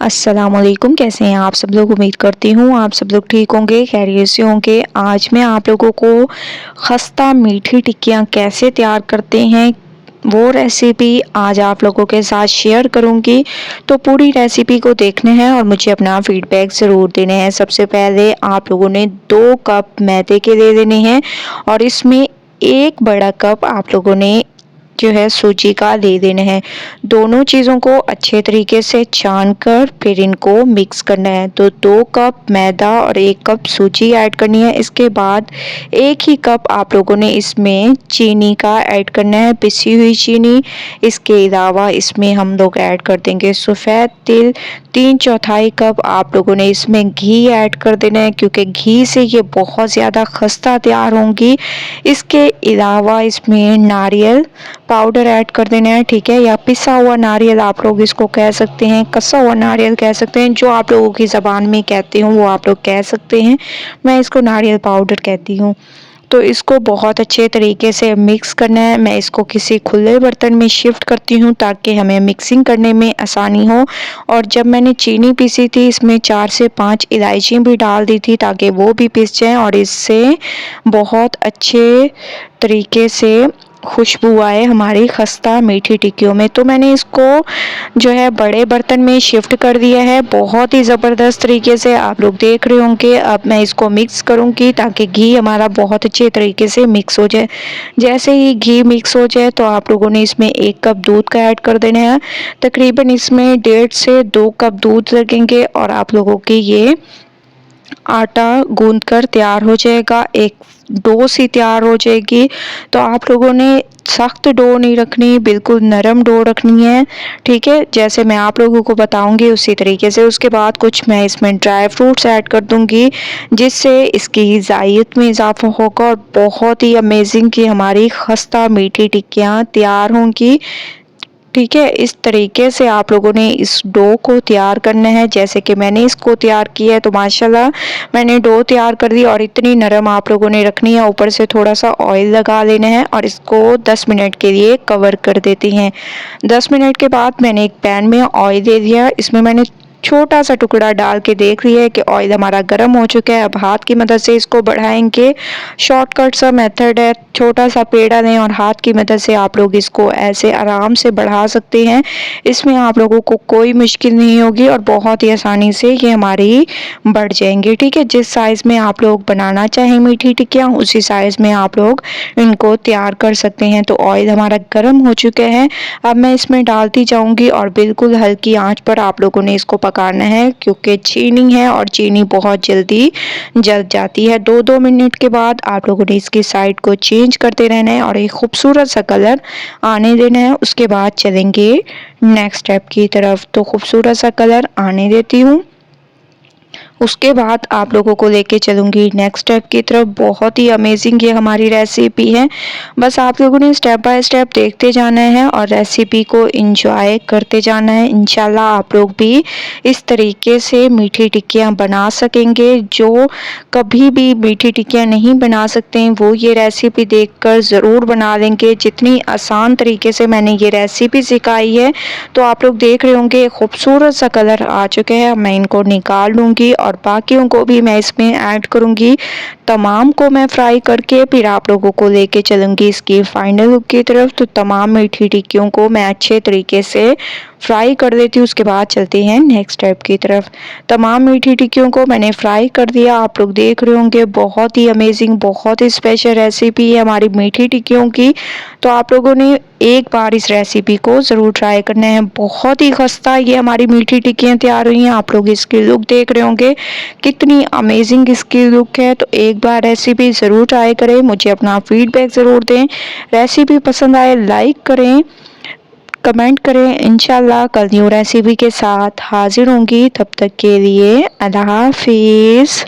अस्सलामुअलैकुम। कैसे हैं आप सब लोग? उम्मीद करती हूँ आप सब लोग ठीक होंगे, खैरियत से होंगे। आज मैं आप लोगों को खस्ता मीठी टिक्कियाँ कैसे तैयार करते हैं वो रेसिपी आज आप लोगों के साथ शेयर करूंगी। तो पूरी रेसिपी को देखना है और मुझे अपना फीडबैक ज़रूर देना है। सबसे पहले आप लोगों ने 2 कप मैदे के ले लेने हैं और इसमें 1 बड़ा कप आप लोगों ने जो है सूजी का ले लेना है। दोनों चीज़ों को अच्छे तरीके से छान कर फिर इनको मिक्स करना है। तो 2 कप मैदा और 1 कप सूजी ऐड करनी है। इसके बाद 1 ही कप आप लोगों ने इसमें चीनी का ऐड करना है, पिसी हुई चीनी। इसके अलावा इसमें हम लोग ऐड कर देंगे सफ़ेद तिल। 3/4 कप आप लोगों ने इसमें घी ऐड कर देना है, क्योंकि घी से ये बहुत ज़्यादा खस्ता तैयार होंगी। इसके अलावा इसमें नारियल पाउडर ऐड कर देना है, ठीक है, या पिसा हुआ नारियल आप लोग इसको कह सकते हैं, कसा हुआ नारियल कह सकते हैं, जो आप लोगों की ज़बान में कहते हो वो आप लोग कह सकते हैं। मैं इसको नारियल पाउडर कहती हूँ। तो इसको बहुत अच्छे तरीके से मिक्स करना है। मैं इसको किसी खुले बर्तन में शिफ्ट करती हूँ ताकि हमें मिक्सिंग करने में आसानी हो। और जब मैंने चीनी पीसी थी इसमें 4 से 5 इलायची भी डाल दी थी ताकि वो भी पिस जाएँ और इससे बहुत अच्छे तरीके से खुशबू आए हमारी खस्ता मीठी टिक्कियों में। तो मैंने इसको जो है बड़े बर्तन में शिफ्ट कर दिया है बहुत ही ज़बरदस्त तरीके से, आप लोग देख रहे होंगे। अब मैं इसको मिक्स करूँगी ताकि घी हमारा बहुत अच्छे तरीके से मिक्स हो जाए। जैसे ही घी मिक्स हो जाए तो आप लोगों ने इसमें 1 कप दूध का ऐड कर देना है। तकरीबन इसमें 1.5 से 2 कप दूध लगेंगे और आप लोगों की ये आटा गूंद कर तैयार हो जाएगा, एक डो सी तैयार हो जाएगी। तो आप लोगों ने सख्त डो नहीं रखनी, बिल्कुल नरम डो रखनी है, ठीक है, जैसे मैं आप लोगों को बताऊंगी उसी तरीके से। उसके बाद कुछ मैं इसमें ड्राई फ्रूट्स ऐड कर दूंगी जिससे इसकी ज़ायक़त में इजाफा होगा और बहुत ही अमेजिंग की हमारी खस्ता मीठी टिक्कियाँ तैयार होंगी, ठीक है। इस तरीके से आप लोगों ने इस डो को तैयार करना है जैसे कि मैंने इसको तैयार किया है। तो माशाल्लाह मैंने डो तैयार कर दी और इतनी नरम आप लोगों ने रखनी है। ऊपर से थोड़ा सा ऑयल लगा लेना है और इसको 10 मिनट के लिए कवर कर देती हैं। 10 मिनट के बाद मैंने एक पैन में ऑयल दे दिया, इसमें मैंने छोटा सा टुकड़ा डाल के देख लिया है कि ऑयल हमारा गर्म हो चुका है। अब हाथ की मदद से इसको बढ़ाएंगे, शॉर्टकट सा मेथड है। छोटा सा पेड़ा लें और हाथ की मदद से आप लोग इसको ऐसे आराम से बढ़ा सकते हैं। इसमें आप लोगों को कोई मुश्किल नहीं होगी और बहुत ही आसानी से ये हमारी बढ़ जाएंगे, ठीक है। जिस साइज़ में आप लोग बनाना चाहें मीठी टिक्कियाँ उसी साइज़ में आप लोग इनको तैयार कर सकते हैं। तो ऑयल हमारा गर्म हो चुका है, अब मैं इसमें डालती जाऊंगी और बिल्कुल हल्की आंच पर आप लोगों ने इसको पकाना है, क्योंकि चीनी है और चीनी बहुत जल्दी जल जाती है। 2-2 मिनट के बाद आप लोगों ने इसकी साइड को चेंज करते रहना है और एक खूबसूरत सा कलर आने देना है। उसके बाद चलेंगे नेक्स्ट स्टेप की तरफ। तो खूबसूरत सा कलर आने देती हूँ, उसके बाद आप लोगों को लेके चलूँगी नेक्स्ट स्टेप की तरफ। बहुत ही अमेजिंग ये हमारी रेसिपी है, बस आप लोगों ने स्टेप बाय स्टेप देखते जाना है और रेसिपी को एंजॉय करते जाना है। इंशाल्लाह आप लोग भी इस तरीके से मीठी टिक्कियाँ बना सकेंगे। जो कभी भी मीठी टिक्कियाँ नहीं बना सकते हैं वो ये रेसिपी देखकर ज़रूर बना लेंगे, जितनी आसान तरीके से मैंने ये रेसिपी सिखाई है। तो आप लोग देख रहे होंगे खूबसूरत सा कलर आ चुके हैं। मैं इनको निकाल लूँगी और बाकियों को भी मैं इसमें ऐड करूँगी। तमाम को मैं फ्राई करके फिर आप लोगों को लेके चलूँगी इसकी फाइनल लुक की तरफ। तो तमाम मीठी टिक्कियों को मैं अच्छे तरीके से फ्राई कर लेती हूँ, उसके बाद चलते हैं नेक्स्ट स्टेप की तरफ। तमाम मीठी टिक्कियों को मैंने फ्राई कर दिया, आप लोग देख रहे होंगे बहुत ही अमेजिंग बहुत ही स्पेशल रेसिपी है हमारी मीठी टिक्कियों की। तो आप लोगों ने एक बार इस रेसिपी को ज़रूर ट्राई करना है। बहुत ही खस्ता ये हमारी मीठी टिक्कियाँ तैयार हुई हैं। आप लोग इसकी लुक देख रहे होंगे कितनी अमेजिंग इसकी लुक है। तो एक बार रेसिपी ज़रूर ट्राई करें, मुझे अपना फीडबैक ज़रूर दें। रेसिपी पसंद आए लाइक करें, कमेंट करें। इंशाल्लाह कल न्यू रेसिपी के साथ हाजिर होंगी, तब तक के लिए अल्लाह हाफिज़।